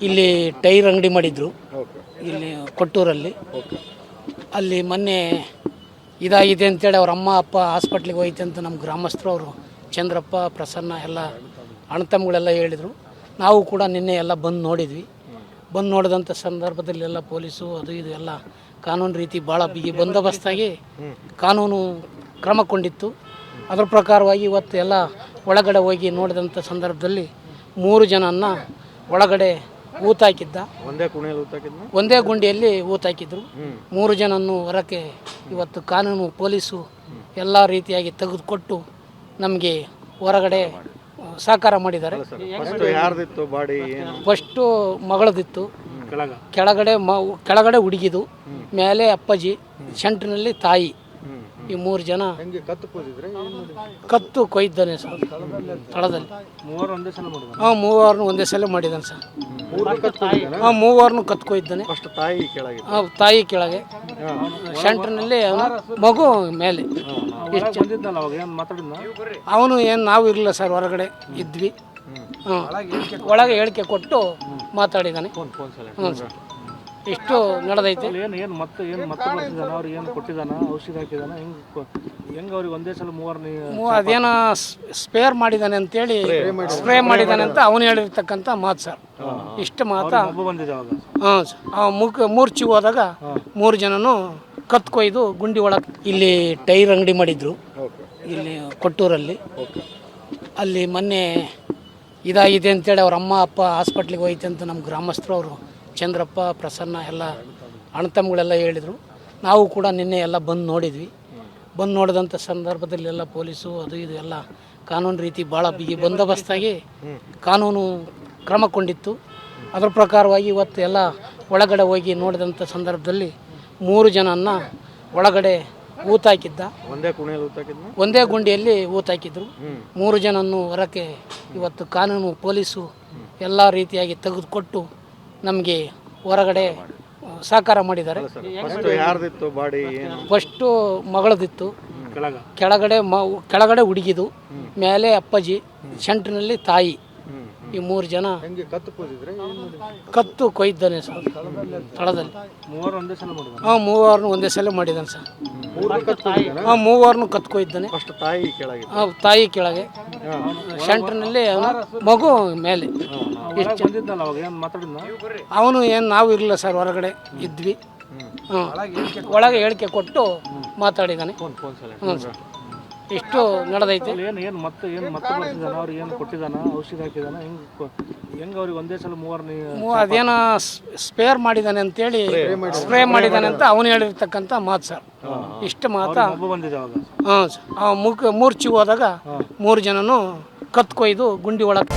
ಇಲ್ಲಿ ಟೈರ್ ಅಂಗಡಿ ಮಾಡಿದ್ರು ಇಲ್ಲಿ ಕೊಟ್ಟೂರಲ್ಲಿ. ಅಲ್ಲಿ ಮೊನ್ನೆ ಇದಾಗಿದೆ ಅಂತೇಳಿ ಅವ್ರ ಅಮ್ಮ ಅಪ್ಪ ಹಾಸ್ಪಿಟ್ಲಿಗೆ ಹೋಯ್ತು ಅಂತ ನಮ್ಮ ಗ್ರಾಮಸ್ಥರು ಅವರು ಚಂದ್ರಪ್ಪ ಪ್ರಸನ್ನ ಎಲ್ಲ ಅಣ್ಣತಮ್ಮಗಳೆಲ್ಲ ಹೇಳಿದರು. ನಾವು ಕೂಡ ನಿನ್ನೆ ಎಲ್ಲ ಬಂದು ನೋಡಿದ್ವಿ. ಬಂದು ನೋಡಿದಂಥ ಸಂದರ್ಭದಲ್ಲಿ ಎಲ್ಲ ಪೊಲೀಸು ಅದು ಇದು ಎಲ್ಲ ಕಾನೂನು ರೀತಿ ಭಾಳ ಬಿಗಿ ಬಂದೋಬಸ್ತಾಗಿ ಕಾನೂನು ಕ್ರಮ ಕೊಂಡಿತ್ತು. ಅದರ ಪ್ರಕಾರವಾಗಿ ಇವತ್ತು ಎಲ್ಲ ಒಳಗಡೆ ಹೋಗಿ ನೋಡಿದಂಥ ಸಂದರ್ಭದಲ್ಲಿ 3 ಜನನ್ನ ಒಳಗಡೆ ಊತಾಕಿದ್ದ. ಒಂದೇ ಗುಂಡಿಯಲ್ಲಿ ಊತಾಕಿದ್ರು. 3 ಜನನ್ನು ಹೊರಕ್ಕೆ ಇವತ್ತು ಕಾನೂನು ಪೊಲೀಸು ಎಲ್ಲ ರೀತಿಯಾಗಿ ತೆಗೆದುಕೊಟ್ಟು ನಮಗೆ ಹೊರಗಡೆ ಸಹಕಾರ ಮಾಡಿದ್ದಾರೆ. ಫಸ್ಟು ಮಗಳದಿತ್ತು, ಕೆಳಗಡೆ ಹುಡುಗಿದು, ಮೇಲೆ ಅಪ್ಪಾಜಿ, ಸೆಂಟ್ರಿನಲ್ಲಿ ತಾಯಿ. ಈ 3 ಜನ ಕತ್ತು ಕೊಯ್ದಾನೆ ಸರ್ ಸ್ಥಳದಲ್ಲಿ. ಮೂವರನ್ನು ಒಂದೇ ಸಲ ಮಾಡಿದ್ದಾನೆ ಸರ್. ಮೂವರನ್ನು ಕತ್ತು ಕೊಯ್ದಾನೆ. ತಾಯಿ ಕೆಳಗೆ, ಸೆಂಟ್ರಿನಲ್ಲಿ ಮಗು ಮೇಲೆ. ಅವನು ಏನು ನಾವು ಇರಲಿಲ್ಲ ಸರ್, ಹೊರಗಡೆ ಇದ್ವಿ. ಒಳಗೆ ಹೇಳಿಕೆ ಕೊಟ್ಟು ಮಾತಾಡಿದ್ದಾನೆ. ಹ್ಞೂ ಸರ್, ಇಷ್ಟು ನಡೆದೈತೆ. ಅದೇನೋ ಸ್ಪೇರ್ ಮಾಡಿದ್ದಾನೆ ಅಂತೇಳಿ, ಸ್ಪ್ರೇ ಮಾಡಿದ್ದಾನೆ ಅಂತ ಅವನು ಹೇಳಿರ್ತಕ್ಕಂಥ ಮಾತು ಸರ್. ಇಷ್ಟು ಮಾತು. ಹಾಂ ಸರ್, ಮೂರ್ಛಿಗೆ ಹೋದಾಗ 3 ಜನನು ಕತ್ತು ಕೊಯ್ದು ಗುಂಡಿ ಒಳಗೆ. ಇಲ್ಲಿ ಟೈರ್ ಅಂಗಡಿ ಮಾಡಿದ್ರು ಇಲ್ಲಿ ಕೊಟ್ಟೂರಲ್ಲಿ. ಅಲ್ಲಿ ಮೊನ್ನೆ ಇದಾಗಿದೆ ಅಂತೇಳಿ ಅವ್ರ ಅಮ್ಮ ಅಪ್ಪ ಹಾಸ್ಪಿಟ್ಲಿಗೆ ಹೋಯ್ತು ಅಂತ ನಮ್ಮ ಗ್ರಾಮಸ್ಥರು ಅವರು ಚಂದ್ರಪ್ಪ ಪ್ರಸನ್ನ ಎಲ್ಲ ಅಣ್ಣತಮ್ಮಗಳೆಲ್ಲ ಹೇಳಿದರು. ನಾವು ಕೂಡ ನಿನ್ನೆ ಎಲ್ಲ ಬಂದು ನೋಡಿದ್ವಿ. ಬಂದು ನೋಡಿದಂಥ ಸಂದರ್ಭದಲ್ಲಿ ಎಲ್ಲ ಪೊಲೀಸು ಅದು ಇದು ಎಲ್ಲ ಕಾನೂನು ರೀತಿ ಭಾಳ ಬಿಗಿ ಬಂದೋಬಸ್ತಾಗಿ ಕಾನೂನು ಕ್ರಮ ಕೊಂಡಿತ್ತು. ಅದರ ಪ್ರಕಾರವಾಗಿ ಇವತ್ತು ಎಲ್ಲ ಒಳಗಡೆ ಹೋಗಿ ನೋಡಿದಂಥ ಸಂದರ್ಭದಲ್ಲಿ 3 ಜನನ್ನ ಒಳಗಡೆ ಊತಾಕಿದ್ದ. ಒಂದೇ ಗುಂಡಿಯಲ್ಲಿ ಊತಾಕಿದ್ರು. 3 ಜನನ್ನು ಹೊರಕ್ಕೆ ಇವತ್ತು ಕಾನೂನು ಪೊಲೀಸು ಎಲ್ಲ ರೀತಿಯಾಗಿ ತೆಗೆದುಕೊಟ್ಟು ನಮಗೆ ಹೊರಗಡೆ ಸಹಕಾರ ಮಾಡಿದ್ದಾರೆ. ಫಸ್ಟು ಮಗಳದಿತ್ತು, ಕೆಳಗಡೆ ಹುಡುಗಿದು, ಮೇಲೆ ಅಪ್ಪಾಜಿ, ಸೆಂಟ್ರಿನಲ್ಲಿ ತಾಯಿ. ಈ 3 ಜನ ಕತ್ತು ಕೊಯ್ದಾನೆ ಸರ್ ಸ್ಥಳದಲ್ಲಿ. ಮೂವರನ್ನು ಒಂದೇ ಸಲ ಮಾಡಿದ್ದಾನೆ ಸರ್. ಮೂವರನ್ನು ಕತ್ತು ಕೊಯ್ದಾನೆ. ತಾಯಿ ಕೆಳಗೆ, ಸೆಂಟ್ರಿನಲ್ಲಿ ಮಗು ಮೇಲೆ. ಅವನು ಏನು ನಾವು ಇರಲಿಲ್ಲ ಸರ್, ಹೊರಗಡೆ ಇದ್ವಿ. ಒಳಗೆ ಹೇಳಿಕೆ ಕೊಟ್ಟು ಮಾತಾಡಿದ್ದಾನೆ. ಹ್ಞೂ ಸರ್, ಇಷ್ಟು ನಡೆದೈತೆ. ಅದೇನೋ ಸ್ಪೇರ್ ಮಾಡಿದ್ದಾನೆ ಅಂತೇಳಿ, ಸ್ಪ್ರೇ ಮಾಡಿದ್ದಾನೆ ಅಂತ ಅವನು ಹೇಳಿರ್ತಕ್ಕಂಥ ಮಾತು ಸರ್. ಇಷ್ಟು ಮಾತು. ಹಾಂ ಸರ್, ಮೂರ್ಛಿಗೆ ಹೋದಾಗ 3 ಜನನು ಕತ್ತು ಕೊಯ್ದು ಗುಂಡಿ ಒಳಗೆ.